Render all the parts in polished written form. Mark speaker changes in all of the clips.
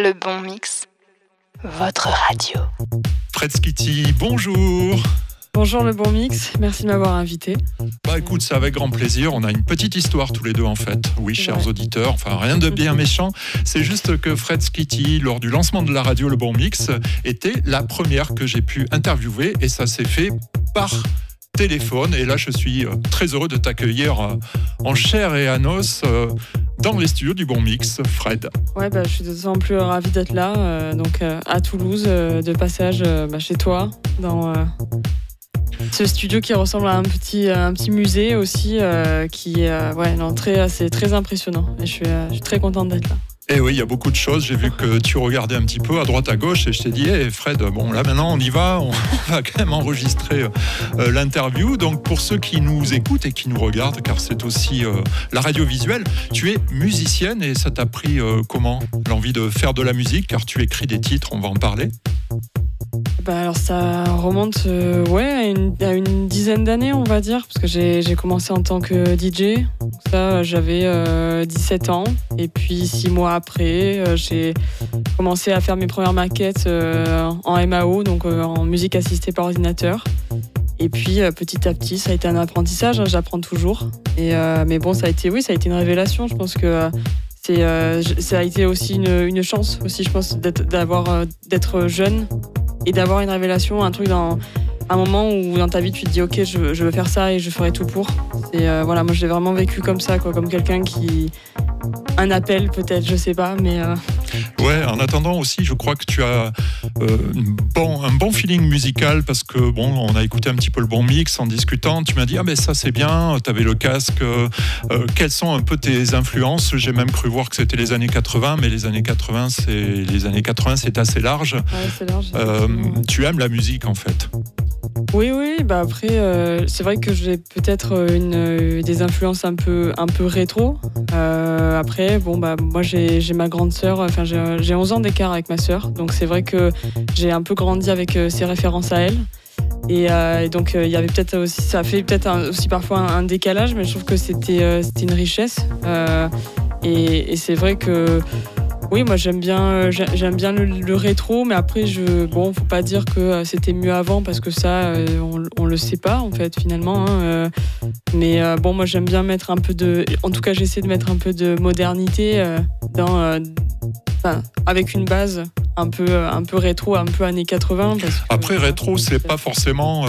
Speaker 1: Le bon mix, votre radio.
Speaker 2: Fred Skitty, bonjour.
Speaker 3: Bonjour le bon mix, merci de m'avoir invité.
Speaker 2: Écoute, c'est avec grand plaisir. On a une petite histoire tous les deux en fait. Oui, chers auditeurs, enfin rien de bien méchant. C'est juste que Fred Skitty, lors du lancement de la radio Le Bon Mix, était la première que j'ai pu interviewer et ça s'est fait par téléphone. Et là, je suis très heureux de t'accueillir en chair et en os dans les studios du Bon Mix, Fred.
Speaker 3: Ouais, je suis d'autant plus ravie d'être là, donc à Toulouse, de passage chez toi, dans ce studio qui ressemble à un petit musée aussi, qui est c'est très impressionnant. Et je suis très contente d'être là.
Speaker 2: Et oui, il y a beaucoup de choses. J'ai vu que tu regardais un petit peu à droite à gauche et je t'ai dit, Fred, bon là maintenant on y va, on va quand même enregistrer l'interview. Donc pour ceux qui nous écoutent et qui nous regardent, car c'est aussi la radio visuelle, tu es musicienne et ça t'a pris comment l'envie de faire de la musique, car tu écris des titres, on va en parler.
Speaker 3: Alors ça remonte à une dizaine d'années, on va dire, parce que j'ai commencé en tant que DJ. Donc ça, j'avais 17 ans. Et puis 6 mois après, j'ai commencé à faire mes premières maquettes en MAO, donc en musique assistée par ordinateur. Et puis petit à petit, ça a été un apprentissage, j'apprends toujours. Mais bon, ça a été une révélation. Je pense que ça a été aussi une chance, aussi, je pense, d'être jeune et d'avoir une révélation, un truc dans un moment où dans ta vie tu te dis ok, je veux faire ça et je ferai tout pour. Moi je l'ai vraiment vécu comme ça, comme quelqu'un qui... Un appel peut-être, je sais pas, mais...
Speaker 2: Ouais, en attendant aussi, je crois que tu as un bon feeling musical parce que on a écouté un petit peu le Bon Mix en discutant. Tu m'as dit ça c'est bien, t'avais le casque. Quelles sont un peu tes influences? J'ai même cru voir que c'était les années 80, mais les années 80 c'est assez large.
Speaker 3: Ouais, c'est large.
Speaker 2: Tu aimes la musique en fait?
Speaker 3: Oui, après c'est vrai que j'ai peut-être des influences un peu rétro. Après moi j'ai ma grande sœur, j'ai 11 ans d'écart avec ma sœur, donc c'est vrai que j'ai un peu grandi avec ses références à elle. Et donc il y avait peut-être aussi, ça fait peut-être aussi parfois un décalage, mais je trouve que c'était une richesse. Et c'est vrai que oui, moi j'aime bien le rétro, mais après faut pas dire que c'était mieux avant parce que ça on le sait pas en fait finalement. Mais moi j'aime bien mettre un peu en tout cas j'essaie de mettre un peu de modernité avec une base un peu rétro, un peu années 80.
Speaker 2: Après rétro, c'est pas forcément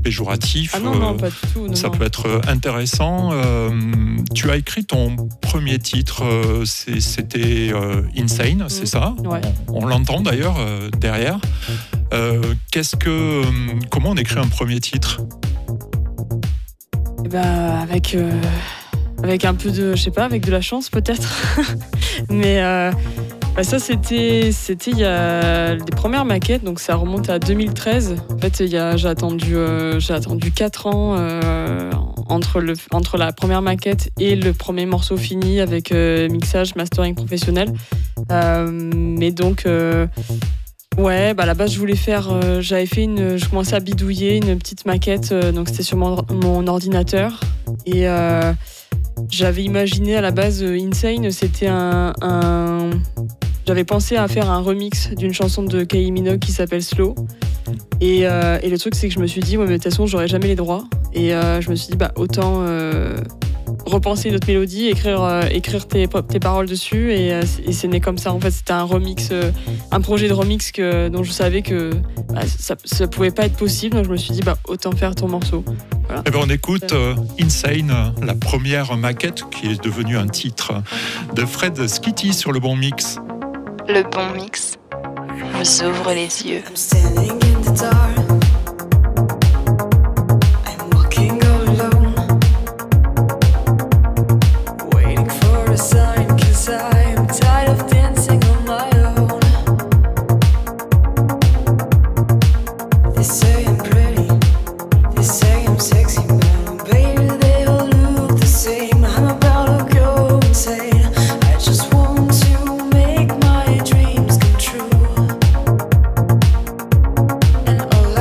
Speaker 2: péjoratif.
Speaker 3: Ah non, pas du tout.
Speaker 2: Ça peut être intéressant. Tu as écrit ton premier titre, c'était Insane, c'est ça?
Speaker 3: Ouais.
Speaker 2: On l'entend d'ailleurs derrière. Comment on écrit un premier titre?
Speaker 3: Avec un peu de, je sais pas, avec de la chance peut-être. Mais ça c'était il y a les premières maquettes, donc ça remonte à 2013. En fait j'ai attendu 4 ans entre la première maquette et le premier morceau fini avec mixage, mastering professionnel. Mais donc à la base je voulais faire, je commençais à bidouiller une petite maquette, donc c'était sur mon ordinateur et j'avais imaginé à la base Insane, c'était j'avais pensé à faire un remix d'une chanson de Kylie Minogue qui s'appelle Slow. Et le truc, c'est que je me suis dit, mais de toute façon, j'aurais jamais les droits. Et je me suis dit, autant repenser une autre mélodie, écrire tes paroles dessus. Et c'est né comme ça. En fait, c'était un projet de remix dont je savais que ça pouvait pas être possible. Donc je me suis dit, autant faire ton morceau. Voilà.
Speaker 2: On écoute Insane, la première maquette qui est devenue un titre de Fred Skitty sur le Bon Mix.
Speaker 1: Le bon mix vous ouvre les yeux.
Speaker 4: I'm standing in the dark. I'm walking all alone. Waiting for a sign, 'cause I'm tired of dancing on my own. They say I'm pretty, they say I'm sexy, but baby they all look the same. I'm about to go insane. I just want to make my dreams come true. And all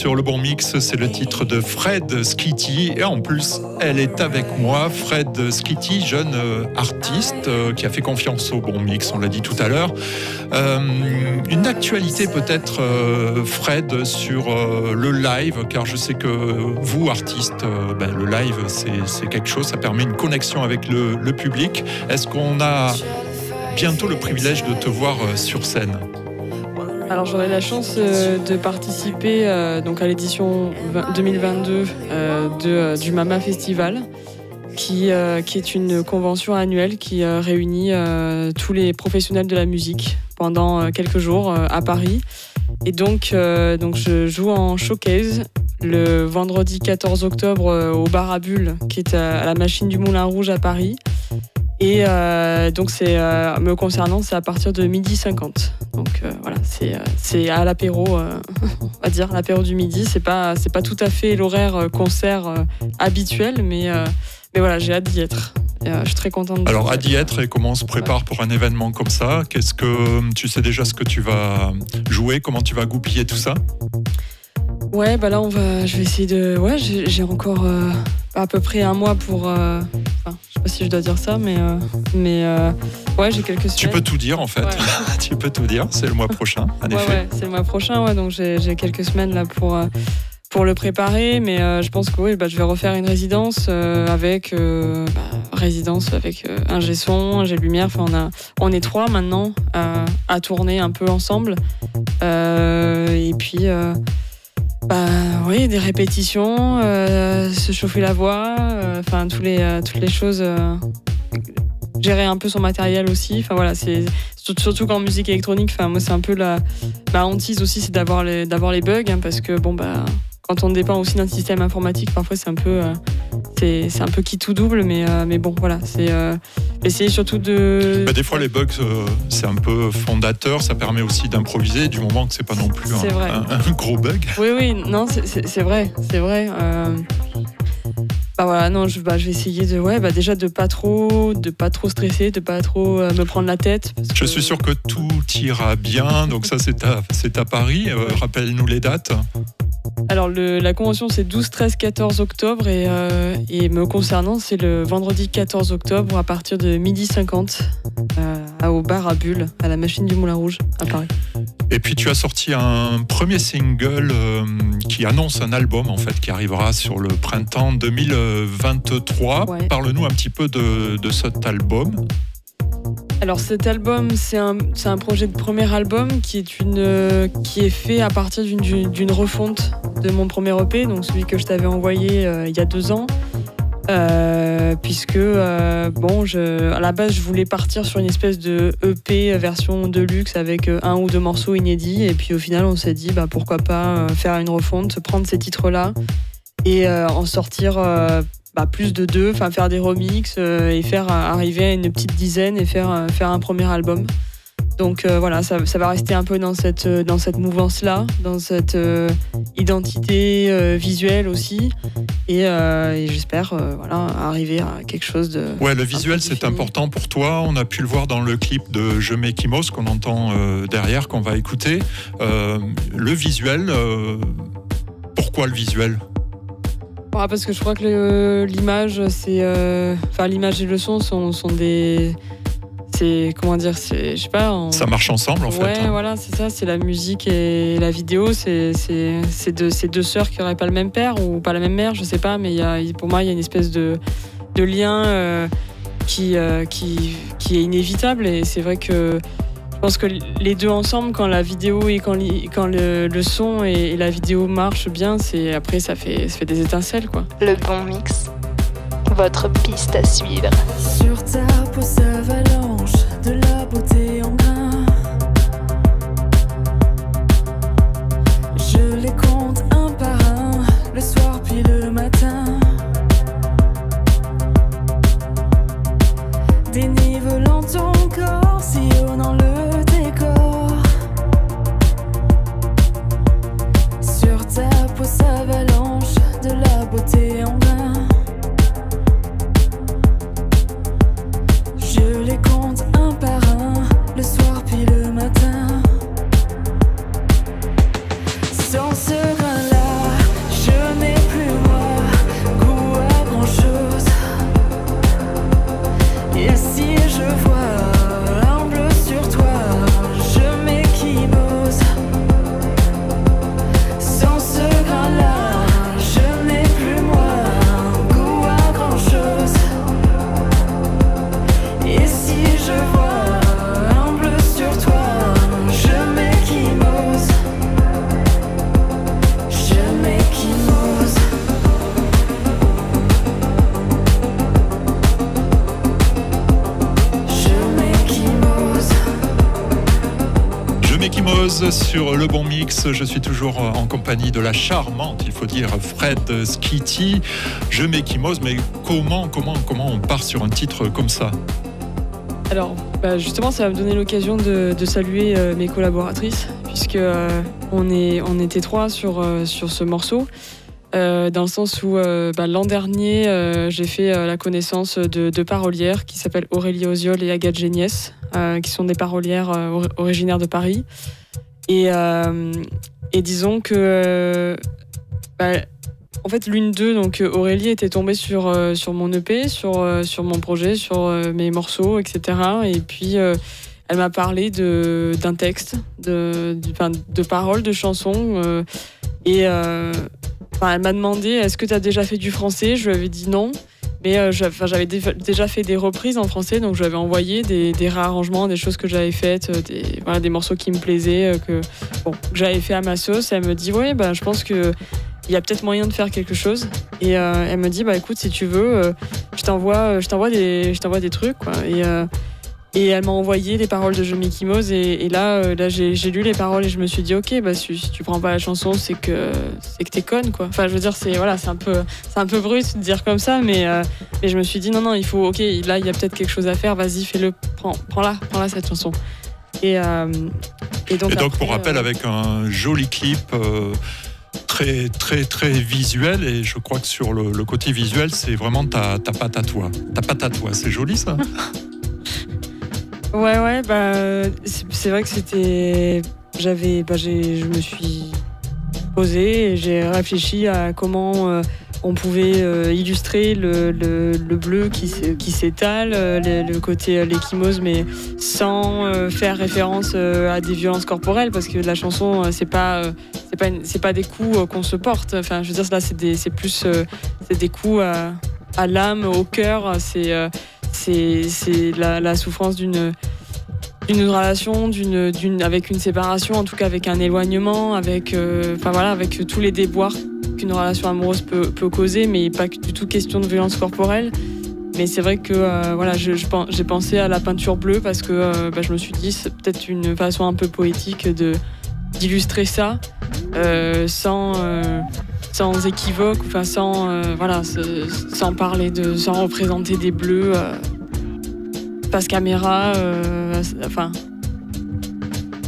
Speaker 2: sur le bon mix, c'est le titre de Fred Skitty et en plus elle est avec moi. Fred Skitty, jeune artiste qui a fait confiance au bon mix, on l'a dit tout à l'heure. Une actualité peut-être Fred sur le live, car je sais que vous artistes, le live c'est quelque chose, ça permet une connexion avec le public. Est-ce qu'on a bientôt le privilège de te voir sur scène ?
Speaker 3: Alors j'aurai la chance de participer donc à l'édition 2022 du Mama Festival, qui est une convention annuelle qui réunit tous les professionnels de la musique pendant quelques jours à Paris. Et donc je joue en showcase le vendredi 14 octobre au Bar à Bulles, qui est à la Machine du Moulin Rouge à Paris. Et donc me concernant, c'est à partir de 12h50. Donc voilà, c'est à l'apéro, on va dire l'apéro du midi. C'est pas tout à fait l'horaire concert habituel, mais voilà, j'ai hâte d'y être. Je suis très contente.
Speaker 2: Alors, à d'y être, et comment on se prépare pour un événement comme ça ? Qu'est-ce que tu sais déjà ce que tu vas jouer ? Comment tu vas goupiller tout ça ?
Speaker 3: Ouais, là je vais essayer de. Ouais, j'ai encore à peu près un mois pour. Je sais pas si je dois dire ça, mais ouais, j'ai quelques semaines.
Speaker 2: Tu peux tout dire en fait. Ouais. Tu peux tout dire. C'est le mois prochain, en effet.
Speaker 3: Ouais, c'est le mois prochain. Ouais, donc j'ai quelques semaines là pour le préparer, mais je pense que oui, je vais refaire une résidence avec ingé son, ingé lumière. Enfin, on est 3 maintenant à tourner un peu ensemble. Et puis. Oui, des répétitions, se chauffer la voix, toutes les choses, gérer un peu son matériel aussi. Enfin voilà, c'est surtout qu'en musique électronique. Enfin moi c'est un peu ma hantise aussi, c'est d'avoir les bugs, hein, parce que quand on dépend aussi d'un système informatique, parfois c'est un peu qui tout double, mais bon voilà, c'est essayer surtout de.
Speaker 2: Des fois les bugs c'est un peu fondateur, ça permet aussi d'improviser du moment que c'est pas non plus un gros bug.
Speaker 3: Oui, non, c'est vrai. Voilà, non, je vais essayer déjà de pas trop stresser, de pas trop me prendre la tête.
Speaker 2: Je suis sûr que tout ira bien, donc ça c'est à Paris. Rappelle-nous les dates.
Speaker 3: Alors la convention c'est 12, 13, 14 octobre et me concernant c'est le vendredi 14 octobre à partir de 12h50 au Bar à Bulles, à la Machine du Moulin Rouge à Paris.
Speaker 2: Et puis tu as sorti un premier single qui annonce un album en fait qui arrivera sur le printemps 2023. Ouais. Parle-nous un petit peu de cet album.
Speaker 3: Alors cet album, c'est un projet de premier album qui est fait à partir d'une refonte de mon premier EP, donc celui que je t'avais envoyé il y a 2 ans. Puisque à la base je voulais partir sur une espèce de EP version deluxe avec 1 ou 2 morceaux inédits, et puis au final on s'est dit pourquoi pas faire une refonte, prendre ces titres là et en sortir plus de 2, faire des remixes et faire arriver à une petite dizaine et faire un premier album. Donc voilà, ça va rester un peu dans cette mouvance-là, dans cette identité visuelle aussi, et j'espère arriver à quelque chose de...
Speaker 2: Ouais, le visuel c'est important pour toi, on a pu le voir dans le clip de Je Mekimos qu'on entend derrière, qu'on va écouter. Le visuel, pourquoi le visuel ?
Speaker 3: Parce que je crois que l'image, l'image et le son sont des... je sais pas...
Speaker 2: Ça marche ensemble en fait.
Speaker 3: Ouais, voilà, c'est ça, c'est la musique et la vidéo, c'est deux sœurs qui n'auraient pas le même père ou pas la même mère, je sais pas, mais pour moi il y a une espèce de lien qui est inévitable, et c'est vrai que je pense que les deux ensemble, quand la vidéo et quand le son et la vidéo marchent bien, après ça fait des étincelles quoi.
Speaker 1: Le bon mix, votre piste à suivre.
Speaker 4: Sur ta peau s'avalanche de la beauté en grain. Je les compte un par un, le soir puis le matin. Dénivelant ton corps, sillonnant le décor. Sur ta peau s'avalanche de la beauté en grain. Je les compte
Speaker 2: Mimose sur Le Bon Mix. Je suis toujours en compagnie de la charmante, il faut dire, Fred Skitty. Je m'équimose, mais comment on part sur un titre comme ça?
Speaker 3: Alors, justement, ça va me donner l'occasion de saluer mes collaboratrices, puisque on était 3 sur ce morceau. Dans le sens où l'an dernier, j'ai fait la connaissance de 2 parolières qui s'appellent Aurélie Oziol et Agathe Géniès, qui sont des parolières originaires de Paris. Et disons que, en fait, l'une d'eux, donc Aurélie, était tombée sur mon EP, sur mon projet, sur mes morceaux, etc. Et puis, elle m'a parlé d'un texte, de paroles, de chansons. Elle m'a demandé est-ce que tu as déjà fait du français. Je lui avais dit non, mais j'avais déjà fait des reprises en français, donc je lui avais envoyé des réarrangements, des choses que j'avais faites, des morceaux qui me plaisaient, que j'avais fait à ma sauce. Et elle me dit ouais, je pense qu'il y a peut-être moyen de faire quelque chose. Et elle me dit écoute, si tu veux, je t'envoie des trucs, quoi. Et elle m'a envoyé les paroles de Je m'équimose et là j'ai lu les paroles et je me suis dit ok, si tu prends pas la chanson, c'est que t'es conne, quoi. Enfin, je veux dire, c'est un peu brut de dire comme ça, mais je me suis dit non, il faut, ok, là il y a peut-être quelque chose à faire, vas-y, fais-le, prends-la cette chanson. Et donc
Speaker 2: pour rappel, avec un joli clip très très très visuel, et je crois que sur le côté visuel, c'est vraiment ta patte à toi. Ta patte à toi, c'est joli ça.
Speaker 3: Ouais, c'est vrai que c'était... je me suis posée et j'ai réfléchi à comment on pouvait illustrer le bleu qui s'étale, le côté l'échymose, mais sans faire référence à des violences corporelles, parce que la chanson, c'est pas des coups qu'on se porte. Enfin, je veux dire, là, c'est plus des coups à l'âme, au cœur. C'est la souffrance d'une relation, avec une séparation, en tout cas avec un éloignement, avec tous les déboires qu'une relation amoureuse peut causer, mais pas du tout question de violence corporelle. Mais c'est vrai que j'ai pensé à la peinture bleue parce que je me suis dit c'est peut-être une façon un peu poétique d'illustrer ça sans équivoque, enfin sans représenter des bleus face caméra,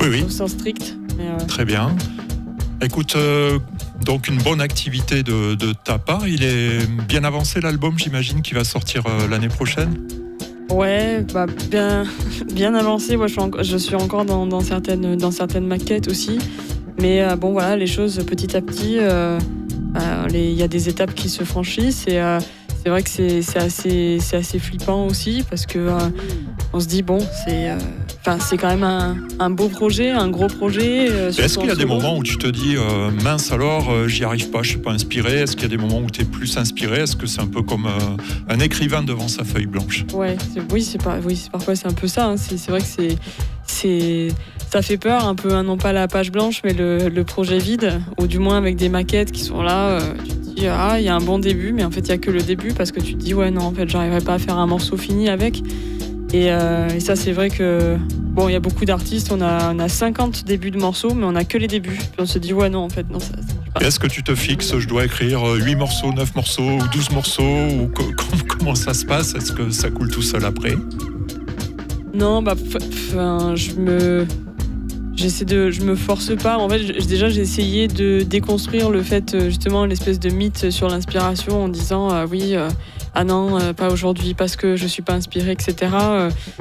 Speaker 2: oui.
Speaker 3: Au sens strict.
Speaker 2: Très bien. Écoute, donc une bonne activité de ta part. Il est bien avancé l'album, j'imagine, qui va sortir l'année prochaine.
Speaker 3: Ouais, bien avancé. Moi, je suis encore dans certaines maquettes aussi. Mais les choses petit à petit, il y a des étapes qui se franchissent et c'est vrai que c'est assez flippant aussi parce que on se dit c'est quand même un beau projet, un gros projet.
Speaker 2: Est-ce qu'il y a des moments où tu te dis mince alors, j'y arrive pas, je suis pas inspiré? Est-ce qu'il y a des moments où tu es plus inspiré? Est-ce que c'est un peu comme un écrivain devant sa feuille blanche?
Speaker 3: Ouais, parfois c'est un peu ça. Hein. C'est vrai que ça fait peur un peu, hein, non pas la page blanche, mais le projet vide, ou du moins avec des maquettes qui sont là. Tu te dis il y a un bon début, mais en fait il y a que le début parce que tu te dis ouais non, en fait j'arriverai pas à faire un morceau fini avec. Et ça c'est vrai que il y a beaucoup d'artistes, on a 50 débuts de morceaux, mais on a que les débuts. Puis on se dit ouais non, en fait non, ça marche pas.
Speaker 2: Est-ce que tu te fixes, je dois écrire 8 morceaux, 9 morceaux ou 12 morceaux, ou comment ça se passe? Est-ce que ça coule tout seul après?
Speaker 3: Non, je me force pas. En fait, j'ai essayé de déconstruire le fait, justement, l'espèce de mythe sur l'inspiration en disant non, pas aujourd'hui parce que je suis pas inspirée, etc.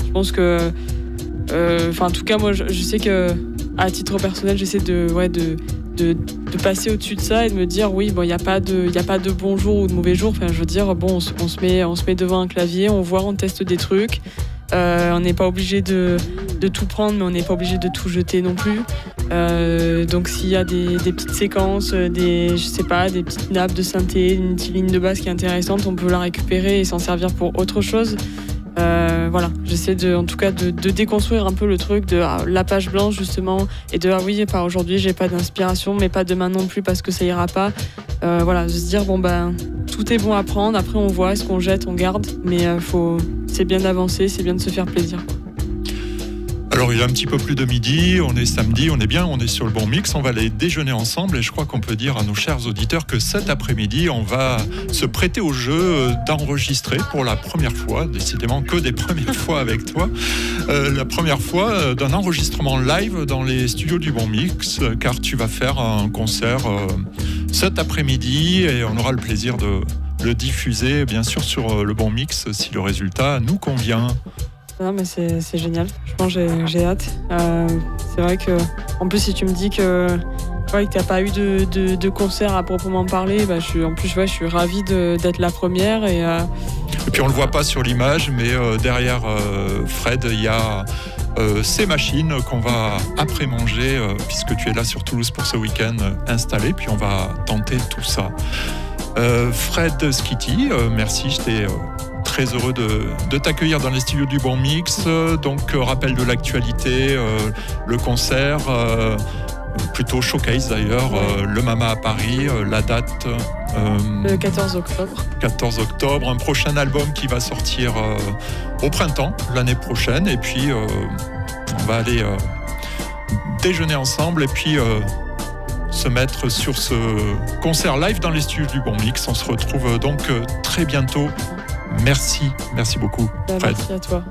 Speaker 3: Je pense que, en tout cas, moi, je sais que à titre personnel, j'essaie de passer au-dessus de ça et de me dire il y a pas de bon jour ou de mauvais jour. Enfin, je veux dire, on se met devant un clavier, on teste des trucs. On n'est pas obligé de tout prendre, mais on n'est pas obligé de tout jeter non plus. Donc s'il y a des petites séquences, des petites nappes de synthé, une petite ligne de basse qui est intéressante, on peut la récupérer et s'en servir pour autre chose. J'essaie en tout cas de déconstruire un peu le truc de la page blanche justement, et de par aujourd'hui j'ai pas d'inspiration, mais pas demain non plus parce que ça ira pas. De se dire tout est bon à prendre, après on voit, est-ce qu'on jette, on garde, mais c'est bien d'avancer, c'est bien de se faire plaisir.
Speaker 2: Alors il est un petit peu plus de midi, on est samedi, on est bien, on est sur le bon mix, on va aller déjeuner ensemble et je crois qu'on peut dire à nos chers auditeurs que cet après-midi, on va se prêter au jeu d'enregistrer pour la première fois, décidément que des premières fois avec toi, la première fois d'un enregistrement live dans les studios du bon mix, car tu vas faire un concert cet après-midi et on aura le plaisir de le diffuser bien sûr sur le bon mix si le résultat nous convient.
Speaker 3: Non, mais c'est génial. Je pense que j'ai hâte. C'est vrai que, en plus, si tu me dis que t'as pas eu de concert à proprement parler, bah, je suis ravie d'être la première. Et
Speaker 2: puis on le voit pas sur l'image, mais derrière Fred, il y a ces machines qu'on va après manger, puisque tu es là sur Toulouse pour ce week-end installé. Puis on va tenter tout ça. Fred Skitty, merci. J'étais très heureux de t'accueillir dans les studios du Bon Mix. Donc, rappel de l'actualité, le concert, plutôt showcase d'ailleurs, le Mama à Paris, la date...
Speaker 3: le 14 octobre.
Speaker 2: 14 octobre, un prochain album qui va sortir au printemps, l'année prochaine. Et puis, on va aller déjeuner ensemble et puis... se mettre sur ce concert live dans les studios du Bon Mix. On se retrouve donc très bientôt. Merci beaucoup, Fred.
Speaker 3: Merci à toi.